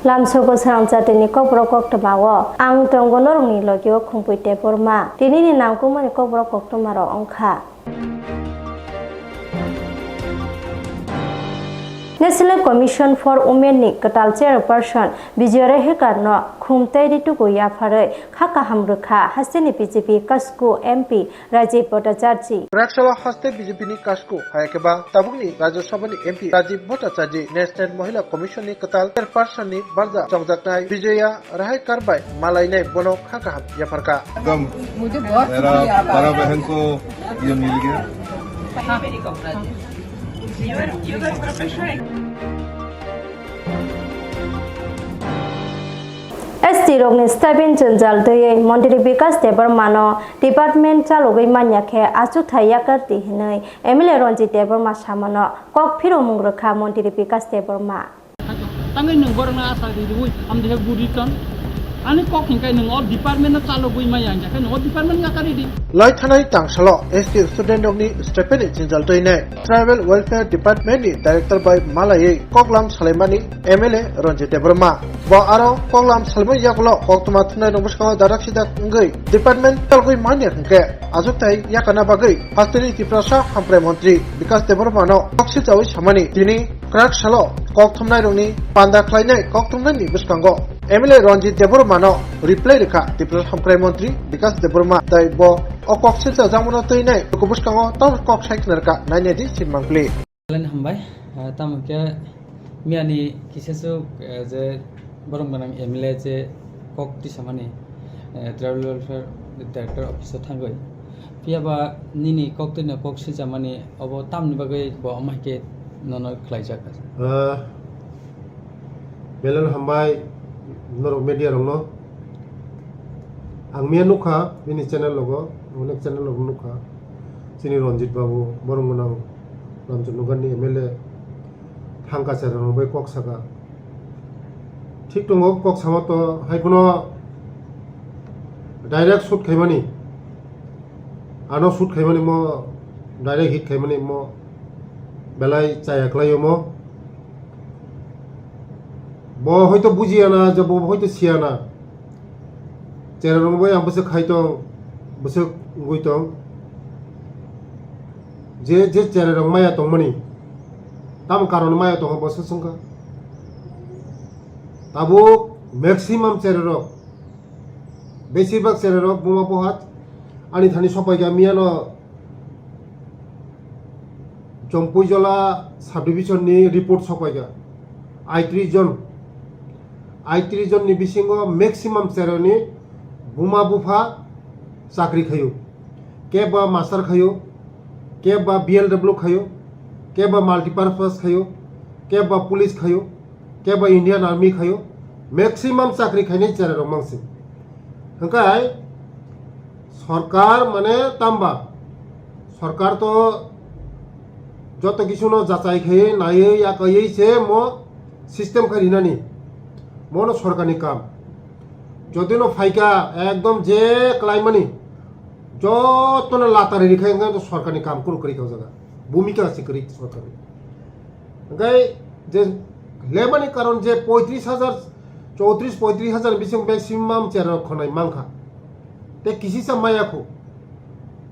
Lamsoko Swrangchati ni Kokborok Koktwma o ang tonggo norong ni logio khungpuite porma tini ni namko mani Kokborok Koktwma ro ongkha National Commission for Women ni Katal Chairperson Jewellery Hekarno khumtai rituko yaphare khaka hamrukha hasteni BJP Kasku MP Rajiv Bhattacharya Rakshalo haste BJP ni Kasku hayakeba tabukni Rajya Sabha ni MP Rajiv Bhattacharya National Mahila Commission ni Katal Chairperson ni Barja Chongjaknai Vijaya Rahai Karbai Malainai Bono khaka ham yapharka मुझे बहुत बड़ा बहन को ये मिल गया हाँ मेरी Estirogni Stabin Junjal Doye Montiri Bikas Debermano Department Chalogui Manyake Asu Tayakarti Hinai Emile Ronji Deberma Shamano Kok Piro Mungraka Montiri Bikas Deberma Tangai nung borang na asa di duwi am de buriton ani kok hingkai nung all department na chalogui mayang ja kan all department nga kari di Lai Thanai Tangsalo ST Student of ni Stephen Junjal Doine Tribal Welfare Department ni Director by Malay Koklam Salemani MLA Ronji Deberma Ba aro Koklam Salman Yaklo Koktwma Thnai Numuskama Daraksida Ngai Department Talgui Manya Hingke Azutai Yakana Bagai Hastini Tiprasa Hampre Montri Bikas Deberma no Koksi Chawi Samani Tini Krak Shalo Koktwma Rongni Panda Klainai Koktwma ni Buskango MLA Ronji Deberma no Reply Reka Tiprasa Hampre Montri Bikas Deberma Dai Bo Okok Sita Zamono Toinai Kubuskango Taur Kok Saiknerka Nainedi Simangpli Lan hambai tamke miani kisesu je borong banang MLA je kok ti samani Tribal Welfare Director Office thangoi piaba nini kok te na kok si jamani obo tamni bagai bo amake nono khlaijak Belan hambai norok media rongno ang mia nukha bini channel logo onek channel logo nukha sini Ranjit Babu borong banang Ramchandra MLA Hangka Serang bai kok saka ঠিক দङ cock সামত হাইকুনো direct shoot খাইমানি আনো shoot খাইমানি ম direct hit খাইমানি ম বেলাই চায়াকলাইও ম ব হয়তো বুঝিয়া না যে ব হয়তো সিয়া না চেরারং বই আমবসে খাইতং বসে গইতং যে যে চেরারং মায়া তংমানি তাম কারণ মায়া তং বসে সংকা Tabu maximum cererok, besibak cererok buma pohat, ani thani sopai gamiano Jompujola subdivision ni report sopai ga, I3 jon ni bisingo maximum cereroni buma bufa sakri khayu, keba master khayu, keba BLW khayu, keba multipurpose khayu, keba police khayu. केबा Indian army खायो maximum चाकरी खाइने चेरा रमांसि हंकाय सरकार माने तांबा सरकार तो जत किछुनो जाचाइ खाय नायै या कयै से मो सिस्टेम खारिनानि मोनो सरकारनि काम जदिनो फाइका एकदम जे क्लाइमानि जतनो लातारि रिखाय तो सरकारनि काम कुन करि खाव जागा भूमिका सिकरि सरकारनि हंकाय जे लेबानी कारण जे 35,000 बिसिम मैक्सिमाम चेरा खनाय मांखा ते किसिसा मायाखौ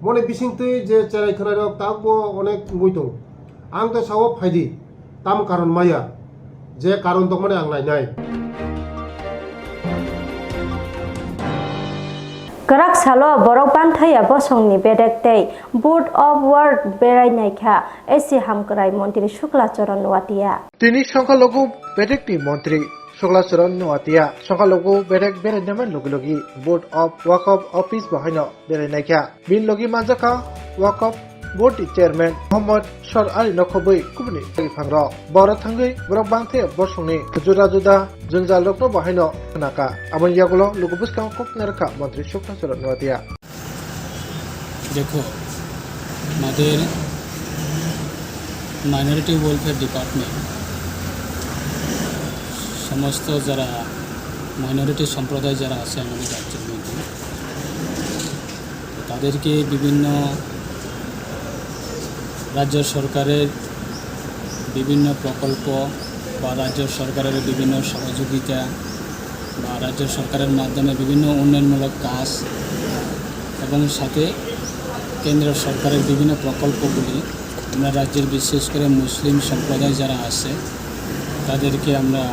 मने बिसिंतै जे चेराय खनाय ताबो अनेक गयतो आं तो साव फायदि ताम कारण माया जे कारण तो माने आं नायनाय Karak salo borok banthaya bosongni bedektei Board of Ward berainaikha esi hamkrai Montiri Shuklacharan Watia Tini Songkalogu Bedekti Montri Shuklacharan Watia Songkalogu Bedek Berenaman Logi Board of Wakaf Office Bahino Berenaikha Bin Logi Manjaka Wakaf Board Chairman Muhammad Shor Ali Nokobui Kubni Pangro Bora Thangai Borok Banthaya Bosongni Juda Juda Junjal Rokno Bahino Naka Amon Yagulo Lugubuska Koknerka Montri Shuklacharan Watia देखो আমাদের minority welfare department সমস্ত যারা minority সম্প্রদায় যারা আছে আমাদের রাজ্যের মধ্যে তাদেরকে বিভিন্ন রাজ্য সরকারের বিভিন্ন প্রকল্প বা রাজ্য সরকারের বিভিন্ন সহযোগিতা বা রাজ্য সরকারের মাধ্যমে বিভিন্ন উন্নয়নমূলক কাজ এবং সাথে কেন্দ্র সরকারের বিভিন্ন প্রকল্পগুলি আমরা রাজ্যের বিশেষ করে মুসলিম সম্প্রদায় যারা আছে তাদেরকে আমরা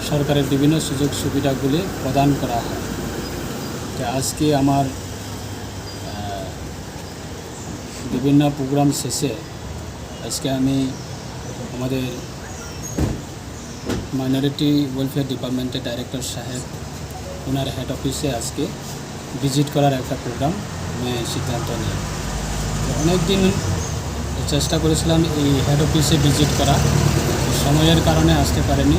সরকারের বিভিন্ন সুযোগ সুবিধাগুলি প্রদান করা হয়। আজকে আমার বিভিন্ন প্রোগ্রাম শেষে আজকে আমি আমাদের মাইনরিটি ওয়েলফেয়ার ডিপার্টমেন্টের ডাইরেক্টর সাহেব ওনার হেড অফিসে আজকে ভিজিট করার একটা প্রোগ্রাম আমি সিদ্ধান্ত নিই। অনেক দিন চেষ্টা করেছিলাম এই হেড অফিসে ভিজিট করা, সময়ের কারণে আসতে পারেনি।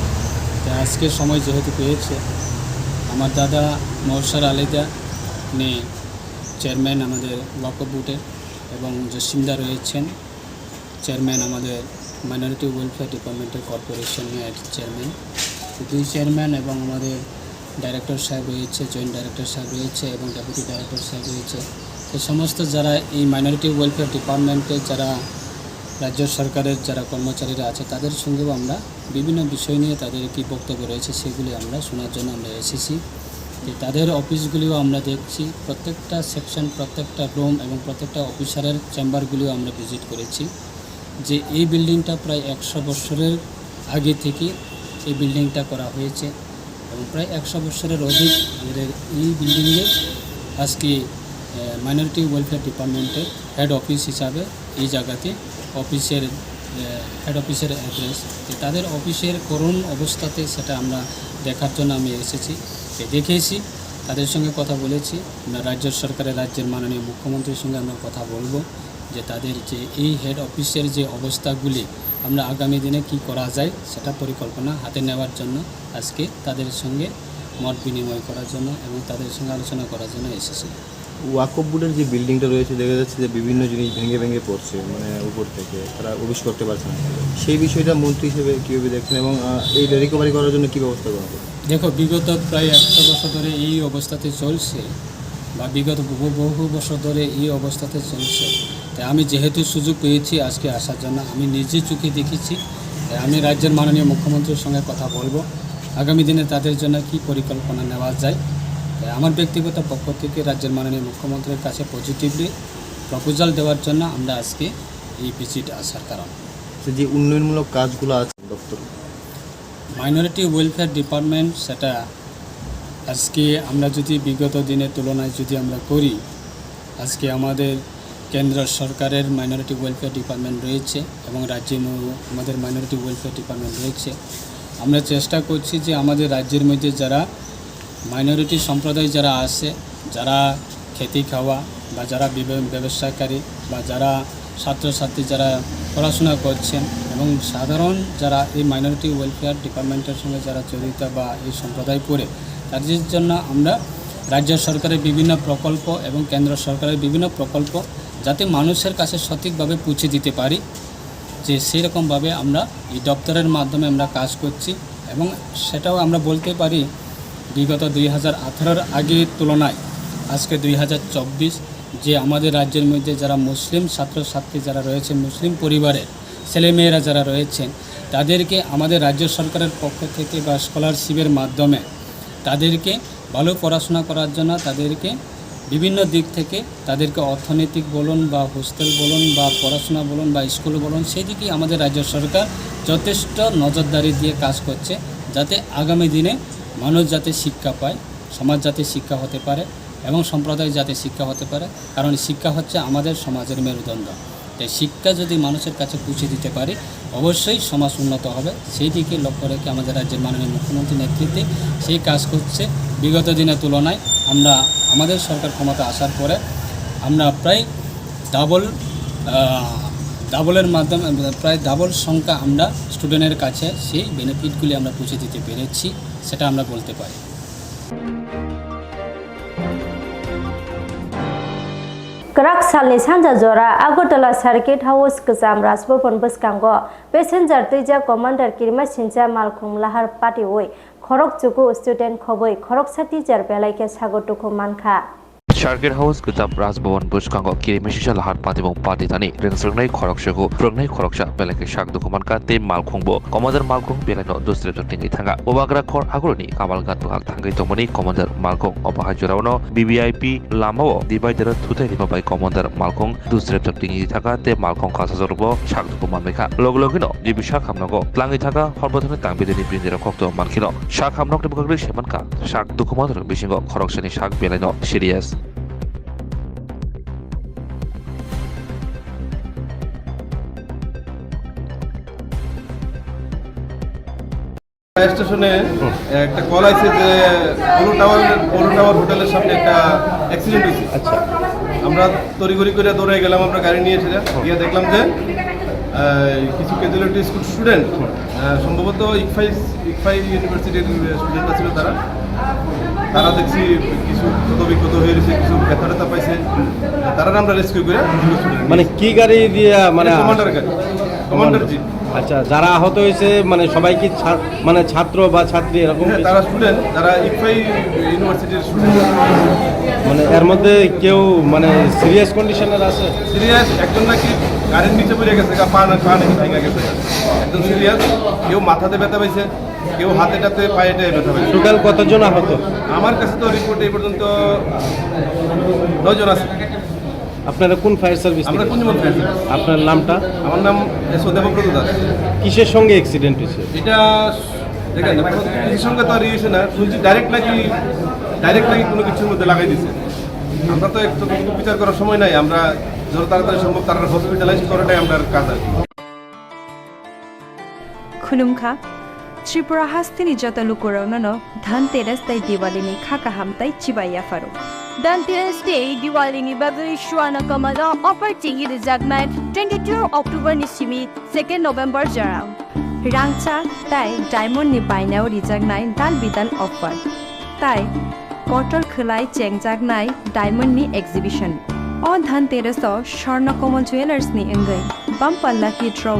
তো আজকে সময় যেহেতু পেয়েছে, আমার দাদা মহসার আলিদা উনি চেয়ারম্যান আমাদের ওয়াকফ বোর্ডের এবং জসিমদা রয়েছেন চেয়ারম্যান আমাদের মাইনরিটি ওয়েলফেয়ার ডিপার্টমেন্টের কর্পোরেশনের চেয়ারম্যান, দুই চেয়ারম্যান এবং আমাদের ডাইরেক্টর সাহেব রয়েছে, জয়েন্ট ডাইরেক্টর সাহেব রয়েছে এবং ডেপুটি ডাইরেক্টর সাহেব রয়েছে। তো সমস্ত যারা এই মাইনরিটি ওয়েলফেয়ার ডিপার্টমেন্টে যারা রাজ্য সরকারের যারা কর্মচারীরা আছে তাদের সঙ্গেও আমরা বিভিন্ন বিষয় নিয়ে তাদের কী বক্তব্য রয়েছে সেগুলি আমরা শোনার জন্য আমরা এসেছি। তাদের অফিসগুলিও আমরা দেখছি, প্রত্যেকটা সেকশন, প্রত্যেকটা রুম এবং প্রত্যেকটা অফিসারের চেম্বারগুলিও আমরা ভিজিট করেছি। যে এই বিল্ডিংটা প্রায় 100 বছরের আগে থেকে এই বিল্ডিংটা করা হয়েছে এবং প্রায় 100 বছরের অধিক আমাদের এই বিল্ডিংয়ে আজকে মাইনরিটি ওয়েলফেয়ার ডিপার্টমেন্টের হেড অফিস হিসাবে এই জায়গাতে অফিসের হেড অফিসের অ্যাড্রেস, তাদের অফিসের করুণ অবস্থাতে সেটা আমরা দেখার জন্য আমি এসেছি, দেখেছি, তাদের সঙ্গে কথা বলেছি। আমরা রাজ্য সরকারের রাজ্যের মাননীয় মুখ্যমন্ত্রীর সঙ্গে আমরা কথা বলবো যে তাদের যে এই হেড অফিসের যে অবস্থাগুলি আমরা আগামী দিনে কি করা যায় সেটা পরিকল্পনা হাতে নেওয়ার জন্য আজকে তাদের সঙ্গে মত বিনিময় করার জন্য এবং তাদের সঙ্গে আলোচনা করার জন্য এসেছি। ওয়াকফ বোর্ডের যে বিল্ডিংটা রয়েছে দেখা যাচ্ছে যে বিভিন্ন জিনিস ভেঙে ভেঙে পড়ছে, মানে উপর থেকে তারা অফিস করতে পারছে না। সেই বিষয়টা মন্ত্রী হিসেবে কীভাবে দেখছেন এবং এই রিকভারি করার জন্য কী ব্যবস্থা করা হবে? দেখো, বিগত প্রায় 100 বছর ধরে এই অবস্থাতে চলছে বা বিগত বহু বছর ধরে এই অবস্থাতে চলছে। তাই আমি যেহেতু সুযোগ পেয়েছি আজকে আসার জন্য, আমি নিজে চোখে দেখেছি, আমি রাজ্যের মাননীয় মুখ্যমন্ত্রীর সঙ্গে কথা বলবো আগামী দিনে তাদের জন্য কি পরিকল্পনা নেওয়া যায়। আমার ব্যক্তিগত পক্ষ থেকে রাজ্যের মাননীয় মুখ্যমন্ত্রীর কাছে পজিটিভলি প্রপোজাল দেওয়ার জন্য আমরা আজকে এই ভিজিট আসার কারণ। যে উন্নয়নমূলক কাজগুলো আছে দপ্তর মাইনরিটি ওয়েলফেয়ার ডিপার্টমেন্ট, সেটা আজকে আমরা যদি বিগত দিনের তুলনায় যদি আমরা করি, আজকে আমাদের কেন্দ্র সরকারের মাইনরিটি ওয়েলফেয়ার ডিপার্টমেন্ট রয়েছে এবং রাজ্যে আমাদের মাইনরিটি ওয়েলফেয়ার ডিপার্টমেন্ট রয়েছে। আমরা চেষ্টা করছি যে আমাদের রাজ্যের মধ্যে যারা মাইনরিটি সম্প্রদায় যারা আছে, যারা খেতে খাওয়া বা যারা ব্যবসাকারী বা যারা ছাত্রছাত্রী যারা পড়াশোনা করছেন এবং সাধারণ যারা এই মাইনরিটি ওয়েলফেয়ার ডিপার্টমেন্টের সঙ্গে যারা জড়িত বা এই সম্প্রদায় পড়ে, তাদের জন্য আমরা রাজ্য সরকারের বিভিন্ন প্রকল্প এবং কেন্দ্র সরকারের বিভিন্ন প্রকল্প যাতে মানুষের কাছে সঠিকভাবে পৌঁছে দিতে পারি, যে সেরকমভাবে আমরা এই দপ্তরের মাধ্যমে আমরা কাজ করছি। এবং সেটাও আমরা বলতে পারি বিগত 2018 আগের তুলনায় আজকে 2024 যে আমাদের রাজ্যের মধ্যে যারা মুসলিম ছাত্রছাত্রী যারা রয়েছে, মুসলিম পরিবারের ছেলেমেয়েরা যারা রয়েছেন, তাদেরকে আমাদের রাজ্য সরকারের পক্ষ থেকে বা স্কলারশিপের মাধ্যমে তাদেরকে ভালো পড়াশোনা করার জন্য তাদেরকে বিভিন্ন দিক থেকে তাদেরকে অর্থনৈতিক বলুন বা হোস্টেল বলুন বা পড়াশোনা বলুন বা স্কুল বলুন, সেই দিকে আমাদের রাজ্য সরকার যথেষ্ট নজরদারি দিয়ে কাজ করছে, যাতে আগামী দিনে মানুষ যাতে শিক্ষা পায়, সমাজ যাতে শিক্ষা হতে পারে এবং সম্প্রদায় যাতে শিক্ষা হতে পারে। কারণ শিক্ষা হচ্ছে আমাদের সমাজের মেরুদণ্ড। তাই শিক্ষা যদি মানুষের কাছে পৌঁছে দিতে পারি, অবশ্যই সমাজ উন্নত হবে। সেই দিকে লক্ষ্য রেখে আমাদের রাজ্যের মাননীয় মুখ্যমন্ত্রীর নেতৃত্বে সেই কাজ করছে। বিগত দিনের তুলনায় আমরা আমাদের সরকার ক্ষমতা আসার পরে আমরা প্রায় ডাবলের মাধ্যমে প্রায় ডাবল সংখ্যা আমরা স্টুডেন্টের কাছে সেই বেনিফিটগুলি আমরা পৌঁছে দিতে পেরেছি, সেটা আমরা বলতে পারি। Kerak salni sanja jora Agartala Circuit House Kezam Rasbopon Beskango Passenger Teja Commander Kirma Sinja Malkum Lahar Patiwoi Khorok Chuku Student Khoboi Khorok Sati Jar Belaike Sagotuku Manka Sharkir House Kutab Rasbhavan Bushkango Kirimishal Lahat Patibong Pati Tani Ringsrangnai Khorokshago Prangnai Khoroksha Beleke Shak Dokumanka Te Malkhongbo Commander Malkhong Beleno Dustre Tingi Thanga Obagra Khor Aguroni Kamalgat Buhal Thangai Tomoni Commander Malkhong Opahajurano BBIP Lamao Divider Tutai by Commander Malkhong Dustre Tingi Thanga Te Malkhong Kasazorbo Shak Dokumanmeka Logologino Dibi Shak Hamnago Tlangi Thanga Horbotane Tangbideni Bindera Kokto Mankino Shak Hamnok de Bugri Shemanka Shak Dokumanter Bishingo Khorokshani Shak Beleno Serious স্টেশনে একটা call আছে যে polo tower হোটেলের সামনে একটা accident হয়েছে। আচ্ছা, আমরা তড়িঘড়ি করে দৌড়ে গেলাম, আমরা গাড়ি নিয়েছিলাম, গিয়ে দেখলাম যে কিছু ক্যাজুয়ালিটি স্কুল স্টুডেন্ট সম্ভবত ইকফাই ইউনিভার্সিটির স্টুডেন্ট ছিল, তারা দেখছি কিছু ক্ষত হয়ে গেছে, কিছু ব্যথা পাইছে, তারা আমরা রেস্কিউ করে মানে কি গাড়ি দিয়ে মানে কমান্ডার জি। আচ্ছা, যারা আহত হয়েছে মানে সবাই কি মানে ছাত্র বা ছাত্রী এরকম? তারা স্টুডেন্ট, যারা ইকফাই ইউনিভার্সিটির স্টুডেন্ট। মানে এর মধ্যে কেউ মানে সিরিয়াস কন্ডিশনের আছে? সিরিয়াস একজন নাকি গাড়ির নিচে পড়ে গেছে, পা নাকি ভেঙে গেছে, একদম সিরিয়াস। কেউ মাথাতে ব্যথা পাইছে, কেউ হাতে পায়েতে ব্যথা পাইছে। টোটাল কতজন আহত? আমার কাছে তো রিপোর্ট এই পর্যন্ত 9 জন আছে। আপনারা কোন ফায়ার সার্ভিস? আমরা কুঞ্জমন ফায়ার সার্ভিস। আপনার নামটা? আমার নাম দেবব্রত দাস। কিসের সঙ্গে অ্যাক্সিডেন্ট হয়েছে এটা দেখেন, কিছুর সঙ্গে তো আর ইয়েছে না, শুনছি ডাইরেক্ট নাকি কোনো কিছুর মধ্যে লাগাই দিচ্ছে। আমরা তো একটু বিচার করার সময় নাই, আমরা যত তাড়াতাড়ি সম্ভব তারা হসপিটালাইজ করাটাই আমরা কাজ আর কি। खुलुमखा त्रिपुरा हास्तिनि जतलु कोराउननो धनतेरस तै दिवालीनि खाका हामताई चिबाया फारो धनतेरस डे दिवालीनि बागै शुआना कमला अफर टिंगी रिजागनाय 22 अक्टोबर निसिमी 2 नोभेम्बर जराव रांचा ताई डायमंड नि बायनाव रिजागनाय दाल बिदाल अफर ताई कटल खलाय चेंगजागनाय डायमंड नि एक्जिबिशन ओ धनतेरस स्वर्ण कमल ज्वेलर्स नि अंगै बमपल्ला की ड्रॉ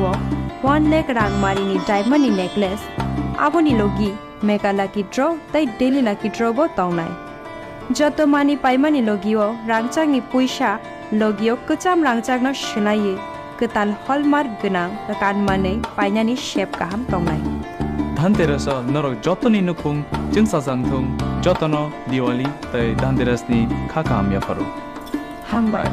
1 लाख रांगमारिनि डायमंड नि नेकलेस आबोनि लोगी मेगा लाकी ड्र तै डेली लाकी ड्र बो ताउनाय जतो मानि पाइमानि लोगियो रांचांनि पैसा लोगियो कचाम रांचांनो शिलाये कताल हलमार्क गोनां कानमानै पाइनानि शेप गाहाम ताउनाय धनतेरस नरक जतोनि नुखुं जोंसा जांथुं जतनो दिवाली तै धनतेरसनि खाखाम याफारो हामबाय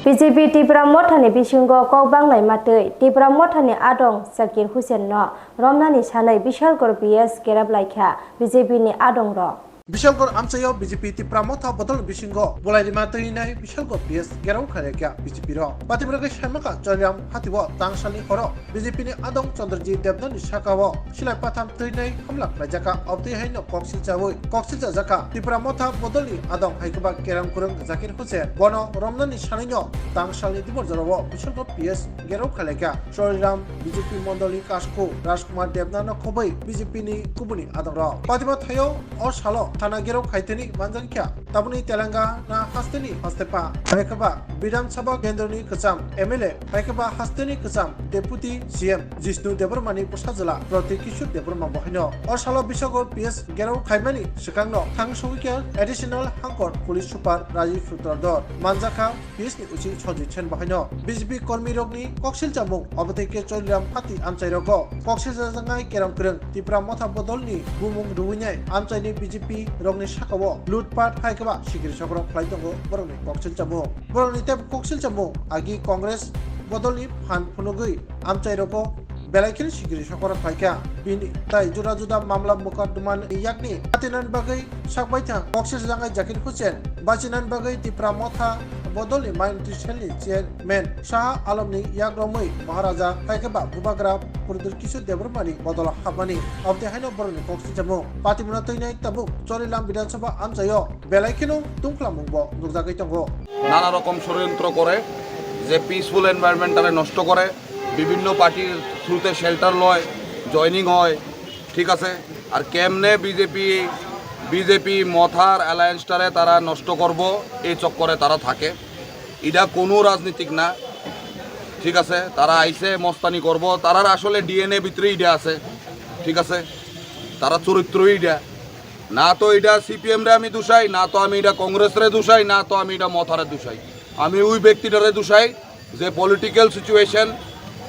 BJP Tripura Mothani bisingo kokbanglai matui Tripura Mothani adong Zakir Hussain no Romnani sanai Bishalkor PS Kerablaikhya BJP ni adong ro Bishalkor amsayo BJP Tripura Motha bodol bisingo bolai matui nai Bishalkor PS Gerau khalekya BJP ro Patibraga Shamaka Choriam Hatibo Tangsali horo BJP ni adong Chandrajit Devnani Shakawo Silai Patham tuinai hamlak rajaka obti haino koksil jaka Tripura Motha bodoli adong haikuba Keram kurung Zakir Hussain bono Romnani sanino Tangsali dibor jarawo Bishalkor PS Gerau khalekya Choriam BJP Mondoli Kasko Rajkumar Devnano khobai BJP ni kubuni adong ro Patiba thayo or salo Thana Gerau Khaiteni Manjankya Tabuni Telangana Hasteni Hastepa Haikaba Bidhan Sabha Kendroni Kacham MLA Haikaba Hasteni Kacham Deputy CM Jishnu Devarmani Pusajala Prati Kishur Devarma Bohino or Salo Bishagor PS Gerau Khaimani Shikangno Thang Shukya Additional Hankor Police Super Rajiv Sutrador Manjaka PS ni Uchi Choji Chen Bohino BJP Kolmi Rogni Koksil Jamung Oboteke Choliram Pati Amchai Rogo Koksil Jangai Keram Kurung Tripura Motha Bodolni Bumung Ruwinyai Amchai BJP Rogni Shakawo Lutpat Haikaba Shikir Shakro Flaitongo Boroni Koksil Chamu Boroni Tep Koksil Chamu Agi Congress Bodoli Han Punugui Amchai Rogo Belaikin Shikir Shakro Faika Bini Tai Juda Mamla Mukadduman Yakni Atinan Bagai Shakbaita Koksil Jangai Zakir Hussain Bachinan Bagai Tripura Motha Bodoli Maintisheli Chairman Shah Alamni Yagromui Maharaja Haikaba Bubagra Purdur Kishur Devarmani Bodola Habani of the Hino Boroni Koksil Chamu Patimuna Toinai Tabu Chorilam Bidhan Sabha Amchayo Belaikino Tungklamungbo Nugzagaitongo নানা রকম ষড়যন্ত্র করে যে peaceful এনভায়রনমেন্টারে নষ্ট করে বিভিন্ন পার্টির থ্রুতে শেল্টার লয় জয়নিং হয় ঠিক আছে আর কেমনে বিজেপি মথার অ্যালায়েন্সটারে তারা নষ্ট করব এই চক্করে তারা থাকে এটা কোনো রাজনীতিক না ঠিক আছে, তারা আইসে মস্তানি করব, তারার আসলে ডিএনএ ভিতরে এটা আছে, ঠিক আছে, তারা চরিত্রই এটা না। তো এটা সিপিএম রে আমি দোষাই, না তো আমি এটা কংগ্রেসরে দোষাই, না তো আমি এটা মথারে দোষাই। আমি ওই ব্যক্তিটারে দোষাই যে পলিটিক্যাল সিচুয়েশন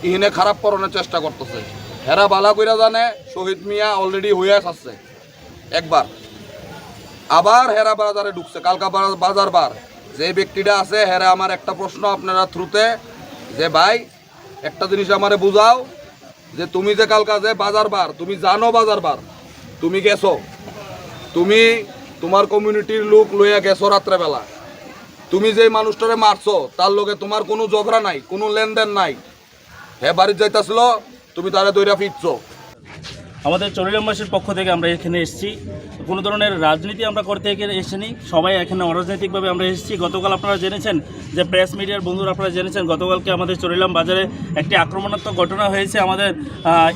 ইহিনে খারাপ করানোর চেষ্টা করতেছে। হেরা বালা কইরা জানে শহীদ মিয়া অলরেডি হয়ে আসছে একবার, আবার হেরা বাজারে ঢুকছে কালকা বাজার বার। যে ব্যক্তিটা আছে হেরা আমার একটা প্রশ্ন আপনারা থ্রুতে, যে ভাই একটা জিনিস আমারে বুঝাও, যে তুমি যে কালকা যে বাজার বার, তুমি জানো বাজার বার, তুমি গেছো, তুমি তোমার কমিউনিটির লোক লইয়া গেছো রাত্রেবেলা, তুমি যে মানুষটারে মারছো তার লগে তোমার কোনো ঝগড়া নাই, কোনো লেনদেন নাই, হে বাড়ির যাইতাছিল, তুমি তারে দইরা ফিরছো। আমাদের চরিলামবাসীর পক্ষ থেকে আমরা এখানে এসেছি, কোনো ধরনের রাজনীতি আমরা করতে এসেছি, সবাই এখানে অরাজনৈতিকভাবে আমরা এসেছি। গতকাল আপনারা জেনেছেন যে প্রেস মিডিয়ার বন্ধুরা আপনারা জেনেছেন গতকালকে আমাদের চরিলাম বাজারে একটি আক্রমণাত্মক ঘটনা হয়েছে। আমাদের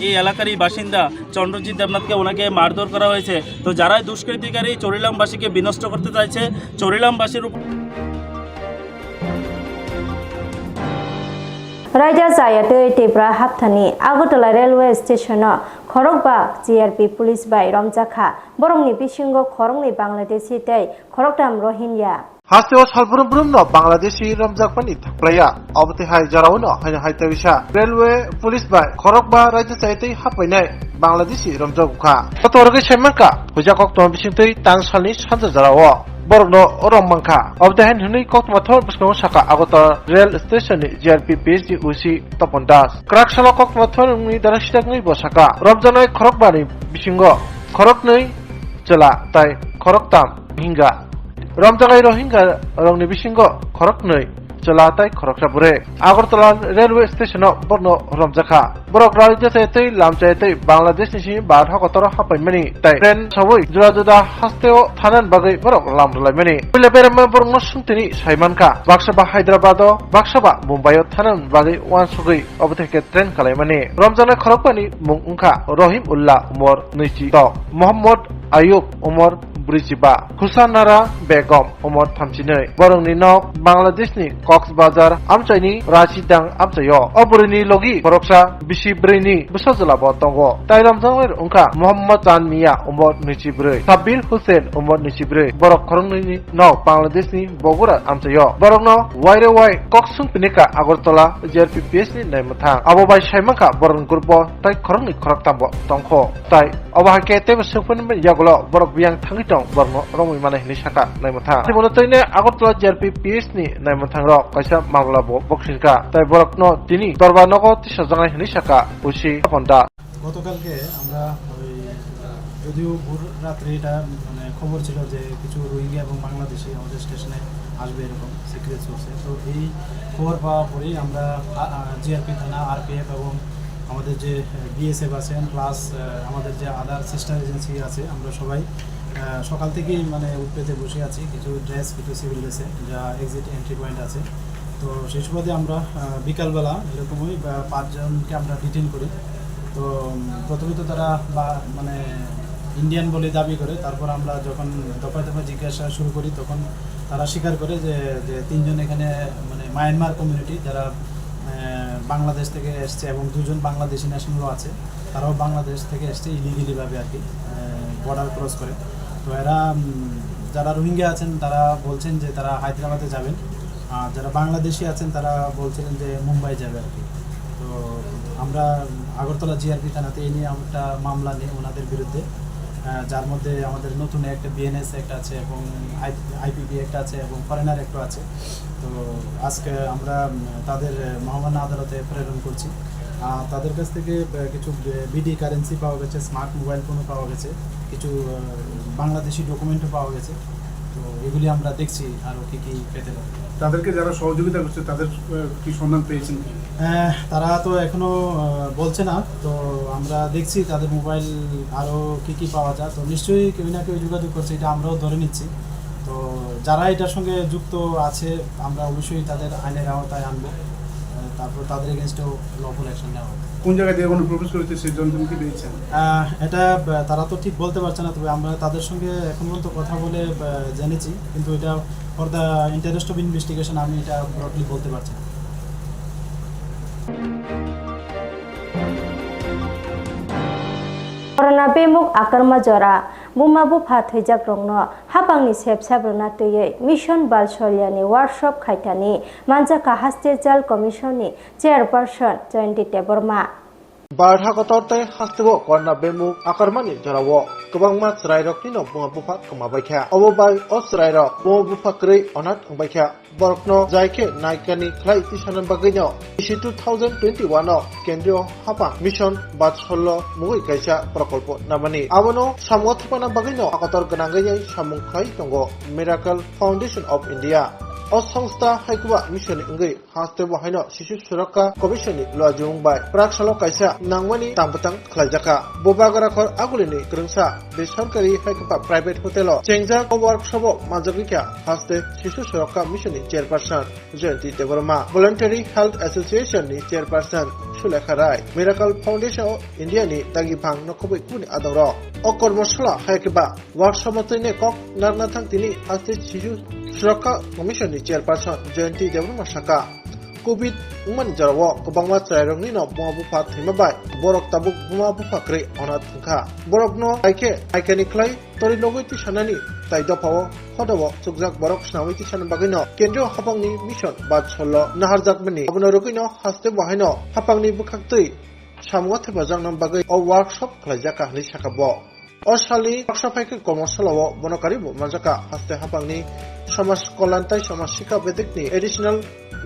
এই এলাকারই বাসিন্দা চন্দ্রজিৎ দেবনাথকে ওনাকে মারধর করা হয়েছে। তো যারাই দুষ্কৃতিকারী চরিলামবাসীকে বিনষ্ট করতে চাইছে, চরিলামবাসীর উপর রাইজা জায়াতৈ টেব্রা হাপ্তানি আগরতলা রেলওয়ে স্টেশন খরকবাগ জিআরপি পুলিশ বাই রমজাখা বরংনি বিসিঙ্গ খরংনি বাংলাদেশি তৈ খরকটাম রোহিঙ্গা हास्टेव सालब्रुम बांग्लादेशी रमजाकपानी थाक्लाया अबते हाय जारावनो हाय हायताविसा रेलवे पुलिस बाय खरकबा राज्य साइतै हापायनाय बांग्लादेशी रमजाकुखा कतरगे सेमका हुजा कोक्तमा बिसिंतै तांग सालनि सानजा जारावो बरनो रममांखा अबते हाय हनै कोक्तमा थर बिसनो साका आगता रेल स्टेशन जीआरपी पीएचडी उसी तपन दास क्राकसाला कोक्तमा थरनि दारासिदागनि बसाका रमजानाय खरकबानि बिसिंगो खरकनै चला ताय खरकताम हिंगा रमजानाय रोहिंगा रंगनि बिसिंगो खरकनै चलाताय खरकसाबुरे আগরতলা रेलवे स्टेशन बरनो रमजाखा बरक राज्य साइतै लामचायतै बांग्लादेशनि बाद हकतर हापायमानि ताय ट्रेन सबै जुदा जुदा हास्तेव थानान बागै बरक लामदलायमानि बिलेबेरम बरनो सुंतिनि साइमानखा बाक्साबा हायद्राबाद बाक्साबा मुम्बाइयाव थानान बागै वानसगै अबथेके ट्रेन खालायमानि रमजानाय खरकबानि मुंखा रहिम उल्लाह उमर 20 मोहम्मद आयुब उमर 45 हुसानारा बेगम उमर 32 बरंनि नक बांग्लादेशनि कक्सबाजार आमचाइनि राशिदां आमचायो अबुरिनि लगी खरकसा 24नि बोसोरजलाबो दंगो ताय रमजानाय उंखा मोहम्मद जान मिया उमर 24 साब्बिर हुसैन उमर 24 बरक खरंनि नक बांग्लादेशनि बगुरा आमचायो बरंनो वाइरे वाइ कक्सुं पिनिका আগরতলা জিআরপি পিএসनि नायमथा आबो बाय साइमाखा बरन ग्रुप ताय खरंनि खरकतांबो दंखो ताय अबाहाके तेबो सुफुननि यागलो बरक बियां थांगि दं बरनो रंगै माने हिनि साका नायमथा सिमनतैने আগরতলা জিআরপি পিএসनि नायमथा र कायसा मामलाबो बक्सिका ताय बरकनो दिनि दरबारनगो तिसजानाय हिनि साका उसी पन्दा গতকালকে আমরা ওই যদিও ভোর রাত্রে এটা মানে খবর ছিল যে কিছু রোহিঙ্গা এবং বাংলাদেশি আমাদের স্টেশনে আসবে এরকম সিক্রেট সোর্সে। তো এই খবর পাওয়ার পরেই আমরা জিআরপি থানা আরপিএফ এবং আমাদের যে বিএসএফ আছেন প্লাস আমাদের যে আদার সিস্টার এজেন্সি আছে আমরা সবাই সকাল থেকেই মানে উৎপেতে বসে আছি, কিছু ড্রেস কিছু সিভিল ড্রেসে যা এক্সিট এন্ট্রি পয়েন্ট আছে। তো সেই সুবাদে আমরা বিকালবেলা এরকমই 5 জনকে আমরা ডিটেইন করি। তো প্রথমে তো তারা মানে ইন্ডিয়ান বলে দাবি করে, তারপর আমরা যখন দফায় দফায় জিজ্ঞাসা শুরু করি তখন তারা স্বীকার করে যে 3 জন এখানে মানে মায়ানমার কমিউনিটি যারা বাংলাদেশ থেকে এসছে এবং 2 জন বাংলাদেশি ন্যাশনালও আছে, তারাও বাংলাদেশ থেকে এসছে ইলিগেলিভাবে আর কি বর্ডার ক্রস করে। তো এরা যারা রোহিঙ্গা আছেন তারা বলছেন যে তারা হায়দ্রাবাদে যাবেন, আর যারা বাংলাদেশি আছেন তারা বলছিলেন যে মুম্বাই যাবে আর কি। তো আমরা আগরতলা জিআরপি থানাতে এই নিয়ে একটা মামলা নিয়ে ওনাদের বিরুদ্ধে, যার মধ্যে আমাদের নতুন একটা বিএনএস একটা আছে এবং আইপিপি একটা আছে এবং ফরেনার একটা আছে। তো আজকে আমরা তাদের মহামান্য আদালতে প্রেরণ করছি। তাদের কাছ থেকে কিছু বিডি কারেন্সি পাওয়া গেছে, স্মার্ট মোবাইল ফোনও পাওয়া গেছে, কিছু বাংলাদেশি ডকুমেন্টও পাওয়া গেছে। তো এগুলি আমরা দেখছি আরও কী কী পেতে পারি। তাদেরকে যারা সহযোগিতা করছে তাদের কি সন্ধান পেয়েছেন? তারা তো এখনও বলছে না, তো আমরা দেখছি তাদের মোবাইল আরও কী কী পাওয়া যায়। তো নিশ্চয়ই কেউ না কেউ যোগাযোগ করছে, এটা আমরাও ধরে নিচ্ছি। তো যারা এটার সঙ্গে যুক্ত আছে আমরা অবশ্যই তাদের আইনের আওতায় আনবো, তারপর তাদের এগেনস্টেও লফুল অ্যাকশন নেওয়া হবে। কোন জায়গায় দিয়ে কোনো প্রবেশ করেছে সেই জন্য কি পেয়েছেন? এটা তারা তো ঠিক বলতে পারছে না, তবে আমরা তাদের সঙ্গে এখন পর্যন্ত কথা বলে জেনেছি, কিন্তু এটা for the interest of investigation আমি এটা ব্রডলি বলতে পারছি না। Corona bemuk akarma jora buma bufa thwijak rongno hapangni sep sabrona tuye mission Vatsalya ni workshop khaitani manjaka haste jal commission ni chairperson Jewellery Teborma Barhakotorte hastebo korna bemu akarmani jarawo kubangma srairokni no bunga bufa kumabaikha obobai osrairok bunga bufa krei onat ngbaikha borokno jaike naikani khlai tisanan bagino 2021 no kendriyo hapa mission Vatsalya mugoi kaisa prokolpo namani abono samgothpana bagino akotor ganangai samung khlai tongo Miracle Foundation of India O সংস্থা হাইকুবা mission ইংগৈ হাস্তে বহাইনো শিশু সুরক্ষা কমিশননি লজুংবাই প্রাকশালো কাইসা নাংমানি তামবতাং খ্লাইজাকা ববাগরাখর আগুলিনি গ্রংসা বেসরকারি হাইকুবা private hotel চেংজা workshop মাজাগিকা হাস্তে শিশু সুরক্ষা মিশননি chairperson Jayanti Debbarma voluntary health অ্যাসোসিয়েশননি chairperson Sulekha Roy miracle foundation of ইন্ডিয়ানি দাগিভাং নখবই কুনি আদর ও কর্মশালা হাইকুবা ওয়ার্কশপ তৈনে কক নারনাথাং তিনি হাস্তে শিশু সুরক্ষা কমিশননি চেয়ারপারসন জয়ন্তী দেববর্মা শাখা কোভিড উমান জরাwo kobangma chrairongni no buma bufa thimabai borok tabuk buma bufa krei onat thungkha borokno aikani khlai tori logoi ti sanani tai dopao khodawo chukjak borok snawai ti sanan bagino kendriyo hapangni mission Vatsalya naharjakmani abono rokino haste bahaino hapangni bukhaktui samgo thebajang nam bagai o workshop khlaijaka hni sakabo Osali workshop-haike কর্মশালাও বনকারিব মাজaka haste hapangni সমাজ কল্যাণতাই সমাজ শিক্ষা বেদিকনি additional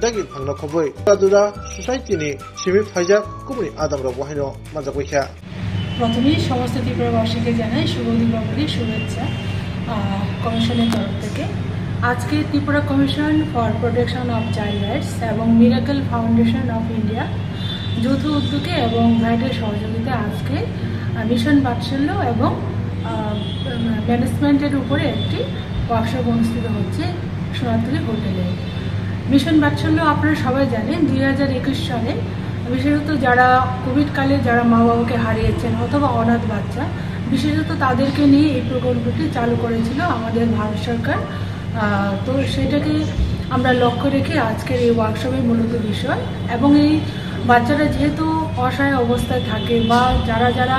দাগি ভাংনো খবই Duda সোসাইটিনি Simi ফাইজা কুমনি আদামরক বহাইনো মাজাকইখা প্রথমেই সমস্ত ত্রিপুরাবাসীকে জানাই শুভ দীপাবলির শুভেচ্ছা কমিশনের তরফ থেকে আজকে Tripura commission for protection of child rights এবং মিরাকল ফাউন্ডেশন অফ ইন্ডিয়া যৌথ উদ্যোগে এবং ভাইটের সহযোগিতায় আজকে মিশন Vatsalya এবং ম্যানেজমেন্টের উপরে একটি ওয়ার্কশপ অনুষ্ঠিত হচ্ছে সোনারতলি হোটেলে মিশন Vatsalya আপনারা সবাই জানেন 2021 সালে বিশেষত যারা কোভিডকালে যারা মা বাবাকে হারিয়েছেন অথবা অনাথ বাচ্চা বিশেষত তাদেরকে নিয়ে এই প্রকল্পটি চালু করেছিল আমাদের ভারত সরকার তো সেটাকে আমরা লক্ষ্য রেখে আজকের এই ওয়ার্কশপের মূলত বিষয় এবং এই বাচ্চারা যেহেতু অসহায় অবস্থায় থাকে বা যারা যারা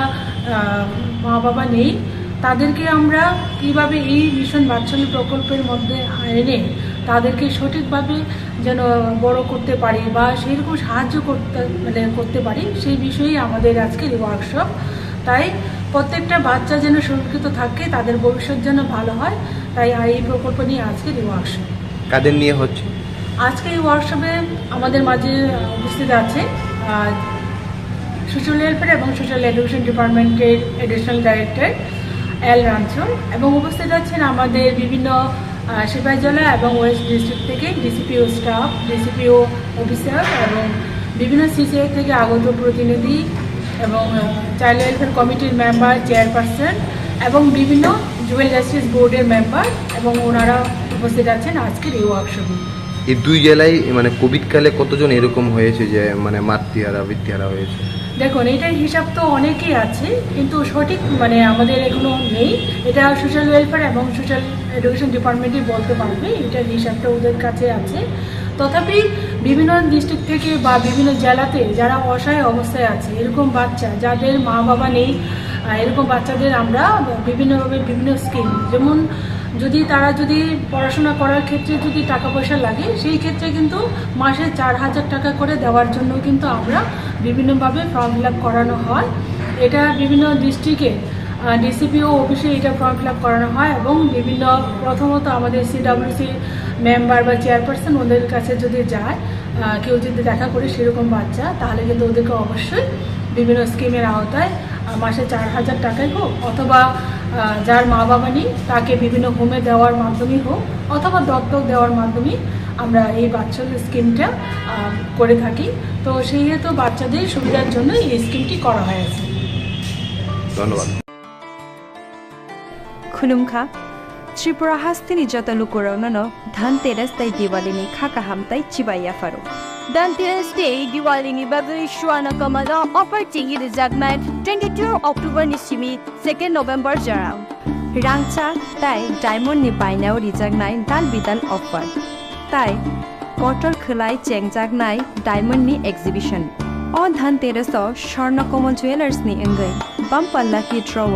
মা বাবা নেই তাদেরকে আমরা কিভাবে এই মিশন Vatsalya প্রকল্পের মধ্যে এনে তাদেরকে সঠিকভাবে যেন বড় করতে পারি বা সেরকম সাহায্য করতে পারি সেই বিষয়েই আমাদের আজকের এই ওয়ার্কশপ তাই প্রত্যেকটা বাচ্চা যেন সুরক্ষিত থাকে তাদের ভবিষ্যৎ যেন ভালো হয় তাই এই প্রকল্প নিয়ে আজকের এই ওয়ার্কশপ কাদের নিয়ে হচ্ছে আজকে এই ওয়ার্কশপে আমাদের মাঝে উপস্থিত আছে সোশ্যাল ওয়েলফেয়ার এবং সোশ্যাল এডুকেশন ডিপার্টমেন্টের এডিশনাল ডাইরেক্টর এল রাঞ্চল এবং উপস্থিত আছেন আমাদের বিভিন্ন সিপাহীজলা এবং ওয়েস্ট ডিস্ট্রিক্ট থেকে ডিসিপিও স্টাফ ডিসিপিও অফিসার এবং বিভিন্ন সিসিআই থেকে আগত প্রতিনিধি এবং চাইল্ড ওয়েলফেয়ার কমিটির মেম্বার চেয়ারপারসন এবং বিভিন্ন জুয়েল জাস্টিস বোর্ডের মেম্বার এবং ওনারা উপস্থিত আছেন আজকের এই ওয়ার্কশপে এই দুই জেলায় মানে কোভিডকালে কতজন এরকম হয়েছে যে মানে মাতৃহারা বৃদ্ধিহারা হয়েছে দেখুন এটার হিসাব তো অনেকই আছে কিন্তু সঠিক আমাদের এখনো নেই এটা সোশ্যাল ওয়েলফেয়ার এবং সোশ্যাল এডুকেশন ডিপার্টমেন্টই বলতে পারবে এটার হিসাবটা ওদের কাছে আছে তথাপি বিভিন্ন ডিস্ট্রিক্ট থেকে বা বিভিন্ন জেলাতে যারা অসহায় অবস্থায় আছে এরকম বাচ্চা যাদের মা বাবা নেই এরকম বাচ্চাদের আমরা বিভিন্নভাবে বিভিন্ন স্কিম যেমন তারা যদি পড়াশোনা করার ক্ষেত্রে যদি টাকা পয়সা লাগে সেই ক্ষেত্রে কিন্তু মাসে 4,000 টাকা করে দেওয়ার জন্য কিন্তু আমরা বিভিন্নভাবে ফর্ম ফিল আপ করানো হয় এটা বিভিন্ন ডিস্ট্রিক্টে ডিসিপিও অফিসে এটা ফর্ম ফিল আপ করানো হয় এবং বিভিন্ন প্রথমত আমাদের সিডব্লিউসি মেম্বার বা চেয়ারপারসন ওদের কাছে যদি যায় কেউ যদি দেখা করে সেরকম বাচ্চা তাহলে কিন্তু ওদেরকে অবশ্যই বিভিন্ন স্কিমের আওতায় মাসে 4,000 টাকাই হোক অথবা যার মা বাবা নেই তাকে বিভিন্ন হোমে দেওয়ার মাধ্যমেই হোক অথবা দত্তক দেওয়ার মাধ্যমে আমরা এই Vatsalya স্কিমটা করে থাকি তো সেই হেতু বাচ্চাদের সুবিধার জন্য এই স্কিমটি করা হয়েছে ধন্যবাদ খুলুমখা ত্রিপুরা হাস্তিনি যত লুকুরানো ধনতেরাস তাই দিওয়ালিনি খাকা হামতাই চিবাইয়া Faro Dhanteras Day Diwali ni Babri Shwana Kamala offer Tingi Rizagman 22 October ni Simi 2nd November Jarang Rangcha tai diamond ni bainao rijagnai dal bidan offer tai cutter खोलाय चेंगजागनाय डायमंडनि एग्जिबिशन अ धनतेरसो स्वर्णकमल ज्वेलर्सनि अंगै बम्पर लाकी ड्र'आव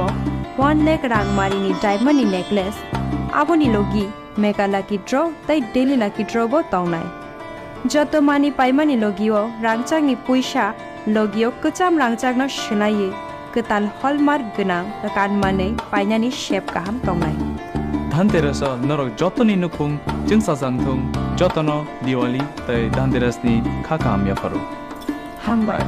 1 लाख रांमारिनि डायमंडनि नेकलेस आबोनि लगी mega Laki ड्र' तै daily Laki ड्र'बो तंनाय जतमानि पाइमानि लगियो रांचांनि पैसा लगियो कचाम रांचांनो सोलायो कताल हलमार्क गोनां कानमानै पाइनानि shape गाहाम तंनाय धनतेरस नरक जतनी नुखुं जोंसा जानथुं जतन दिवाली तै धनतेरसनि खाका आमियाफोरो हामबाय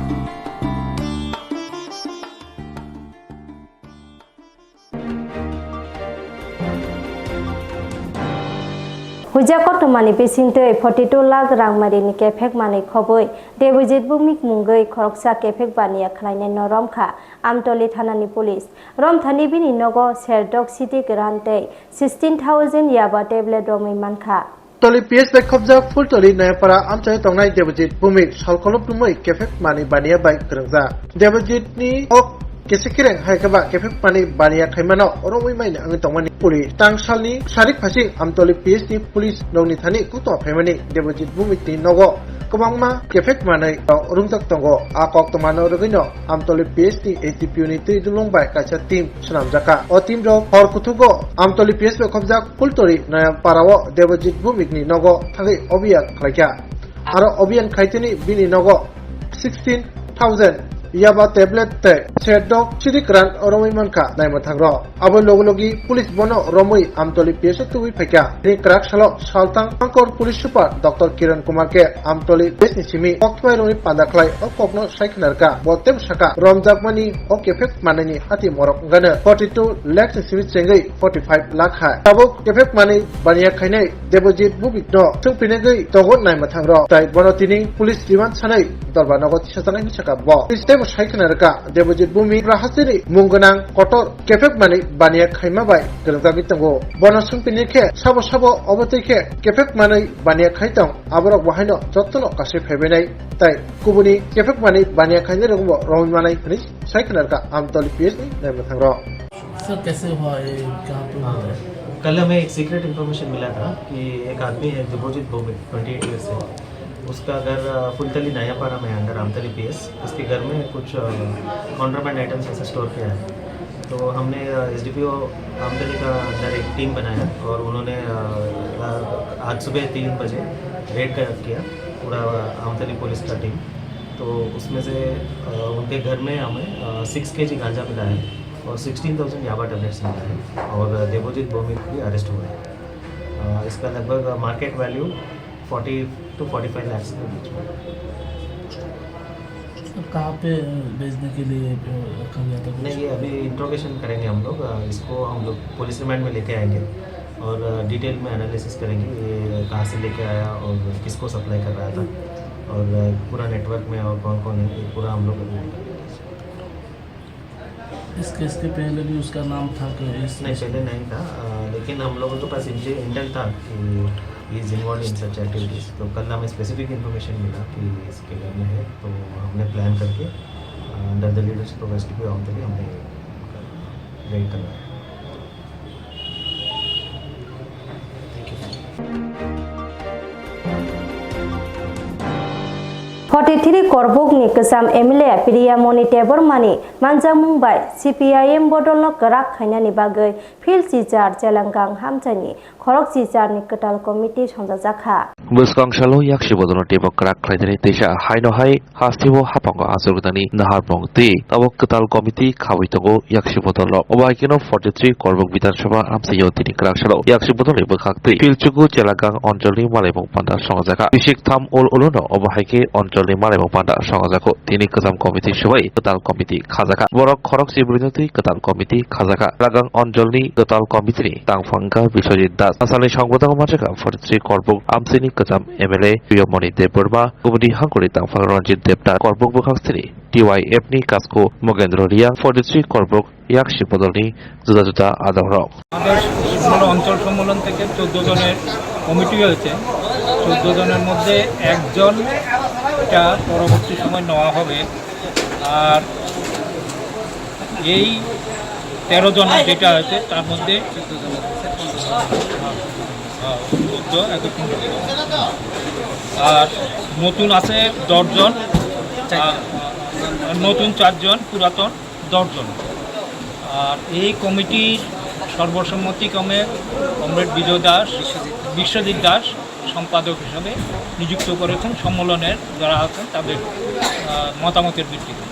हुजा कटमानि बेसिनतै 42 लाख रांमारिनि केफेक मानै खबै देबजित बुमिक मुंगै खरकसा केफेक बानिया खलायनाय नरमखा आमतली थानानि पुलिस रमथानि बिनि नगो सेरडक सिटी ग्रान्टै 16,000 याबा टेब्लेट रमै मानखा तली पीएस बाय खबजा फुल तली नयापारा आमचाय तंनाय देबजित बुमिक सालखलप दुमै केफेक मानै बानिया बाय गोरोंजा देबजितनि केसेकिरें हायकबा केफेक मानै बानिया खायमानो रमै माइनो आंनि तंमानि पुलिस तांसालनि सारिक फासिं आमतली पीएस नि पुलिस नौनि थानि कुतो फायमानि देबजित बुमिकनि नगो गोबांमा केफेक मानै रुंजाक तंगो आ कक्तमानो रगैनो आमतली पीएस नि एसीपी नि तै दुलंबाय काचा टीम सनामजाका अ टीम रो हर कुथुगो आमतली पीएस बे खबजा फुलतरी नया पारावो देबजित बुमिकनि नगो थागै अभियान खायका आरो अभियान खायतनि बिनि नगो 16,000 याबा टेब्लेट ते सेडक सिटी ग्रान्ट रमै मानखा नायमा थांग्र आबो लोगोलोगि पुलिस बनो रमै आमतली पीएस तुइ फैका नि क्राक सालो सालतां अंकर पुलिस सुपार डॉक्टर किरण कुमार के आमतली पीएस नि सिमी कोक्तमा रमै पांदाखलाय अ कोकनो साइखनारका बतेम साका रमजाकमानि अ केफेक मानैनि हाति मरक गानो 42 लाख सिमी चेंगै 45 लाख हा आबो केफेक मानै बानिया खायनाय देबजित बुबिकनो जों पिनेगै तगो नायमा थांग्र ताइ बनतिनि पुलिस रिमान्ड सानै दरबारनगो थिसाजानायनि साका ब साइखनारका देबजित बुमि राहासिनि मुंगोनां कटर केफेक मानै बानिया खायमा बाय गोरगागि तंगो बनसुं पिनेखे साबो साबो अबतैखे केफेक मानै बानिया खायतं आबरक बाहायनो जत्तनो कासे फैबायनाय ताइ कुबुनि केफेक मानै बानिया खायनो रगबो रौन मानै हनि साइखनारका आमतली पीएस नि नायमा थांग्र सर कैसे हुआ ये कहां पे हुआ है? कल हमें एक सीक्रेट इन्फॉर्मेशन मिला था कि एक आदमी है देबजित भौमिक 28 ईयर्स है उसका घर फुलतली नयापारा में अंडर आमतली पीएस उसके घर में कुछ कॉन्ट्राबैंड आइटम्स ऐसे स्टोर किया है तो हमने एसडीपीओ आमतली का अंदर एक टीम बनाया और उन्होंने आज सुबह 3 बजे रेड किया पूरा आमतली पुलिस का टीम तो उसमें से उनके घर में हमें 6 kg गांजा मिला है और 16,000 याबा टेब्लेट्स मिला है और देबजित भौमिक भी अरेस्ट हुआ है इसका लगभग मार्केट वैल्यू 40 to 45 लाख के बीच में। कहाँ पे बेचने के लिए रखा गया था? नहीं ये अभी इंट्रोगेशन करेंगे हम लोग इसको हम लोग पुलिस रिमांड में लेके आएंगे और डिटेल में एनालिसिस करेंगे ये कहाँ से लेके आया और किसको सप्लाई कर रहा था और पूरा नेटवर्क में और कौन कौन है ये पूरा हम लोग इस केस के पहले भी उसका नाम था कि नहीं पहले नहीं था लेकिन हम लोगों के पास इंटेल था कि is involve in such activities तो कल हमें स्पेसिफिक इन्फॉर्मेशन मिला कि इसके घर में है तो हमने प्लान करके under the leadership of SDP Amtali हमने रेड करवाया। 43 Korbokni kesam MLA Priyamoni Tebormani Manjang Mumbai CPIM Bodolno Kerak Khainani Bagai Phil Cijar Jelangang Hamchani Khorok Cijar ni Ketal Committee Songjaka Buskangshalo yakshi bodolno tebok kerak khainani teisa haino hai hastibo hapango asugdani nahar pongti tabok Ketal Committee khawitogo yakshi bodolno obaikino 43 Korbok Bidhan Sabha amsiyo tini kerak shalo yakshi bodolni bekhakti Philchugu Jelangang Onjolni Malaybong Panda Songjaka Bishik Tham ol olono obahaike Onjolni Malaybong Panda Songjako tini Kesam Committee Sabai Ketal Committee Khajaka Borok Khorok Sibrinoti Ketal Committee Khajaka Lagang Onjolni Ketal Committee Tangfangka Biswajit Das Asali Songbodang Majaka 43 Korbok amsini Kesam MLA Priyamoni Deborma Gubudi Hangkuri Tangfang Ranjit Debda Korbok Bekhaksini TYF ni Kasko Mogendro Ria 43 Korbok yakshi bodolni juda juda adamrok আমাদের অঞ্চল সম্মেলন থেকে 14 জনের committee হয়েছে 14 জনের মধ্যে একজনটা পরবর্তী সময় নেওয়া হবে আর এই 13 জন যেটা হয়েছে তার মধ্যে 14 জন আর নতুন আছে 10 জন, নতুন 4 জন, পুরাতন 10 জন। আর এই কমিটির সর্বসম্মতিক্রমে কমরেড বিজয় দাস, বিশ্বজিৎ দাস সম্পাদক হিসাবে নিযুক্ত করেছেন সম্মেলনের যারা আছেন তাদের মতামতের ভিত্তিতে।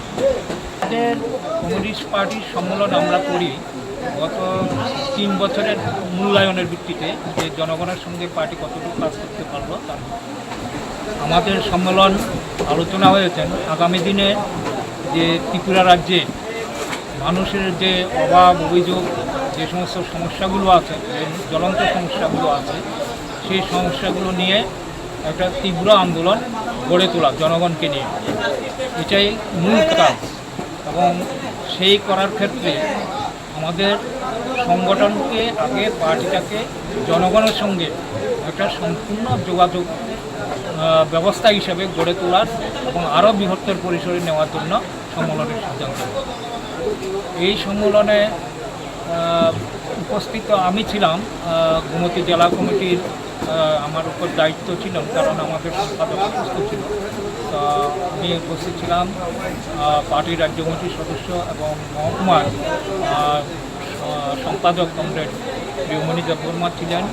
আমাদের কমিউনিস্ট পার্টির সম্মেলন আমরা করি গত 3 বছরের মূল্যায়নের ভিত্তিতে, যে জনগণের সঙ্গে পার্টি কতটুকু কাজ করতে পারলো তার। আমাদের সম্মেলন আলোচনা হয়েছেন আগামী দিনে যে ত্রিপুরা রাজ্যে মানুষের যে অভাব অভিযোগ, যে সমস্ত সমস্যাগুলো আছে, যে জ্বলন্ত সমস্যাগুলো আছে, সেই সমস্যাগুলো নিয়ে একটা তীব্র আন্দোলন গড়ে তোলা জনগণকে নিয়ে, এটাই মূল কাজ। এবং সেই করার ক্ষেত্রে আমাদের সংগঠনকে আগে পার্টিটাকে জনগণের সঙ্গে একটা সম্পূর্ণ যোগাযোগ ব্যবস্থা হিসেবে গড়ে তোলার এবং আরও বৃহত্তর পরিসরে নেওয়ার জন্য সম্মেলনের সিদ্ধান্ত। এই সম্মেলনে উপস্থিত আমি ছিলাম, গোমতী জেলা কমিটির আমার উপর দায়িত্ব ছিল, কারণ আমাদের সম্পাদক উপস্থিত ছিল। আমি উপস্থিত ছিলাম, পার্টির রাজ্য কমিটির সদস্য এবং মহকুমার সম্পাদক কমরেড প্রিয়মণি দেববর্মা ছিলেন,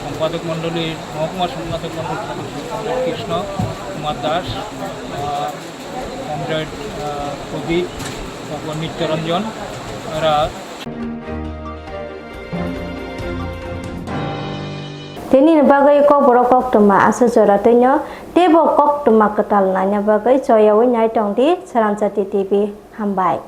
সম্পাদক মণ্ডলীর মহকুমা সম্পাদক মণ্ডলীর সদস্য কমরেড কৃষ্ণ কুমার দাস, কমরেড প্রদীপ, তারপর নিত্যরঞ্জন, এরা Tini bagai Kokborok Koktwma asojora toino tebo Koktwma ketal nanya bagai joya winai tongdi Swrangchati TV hambai.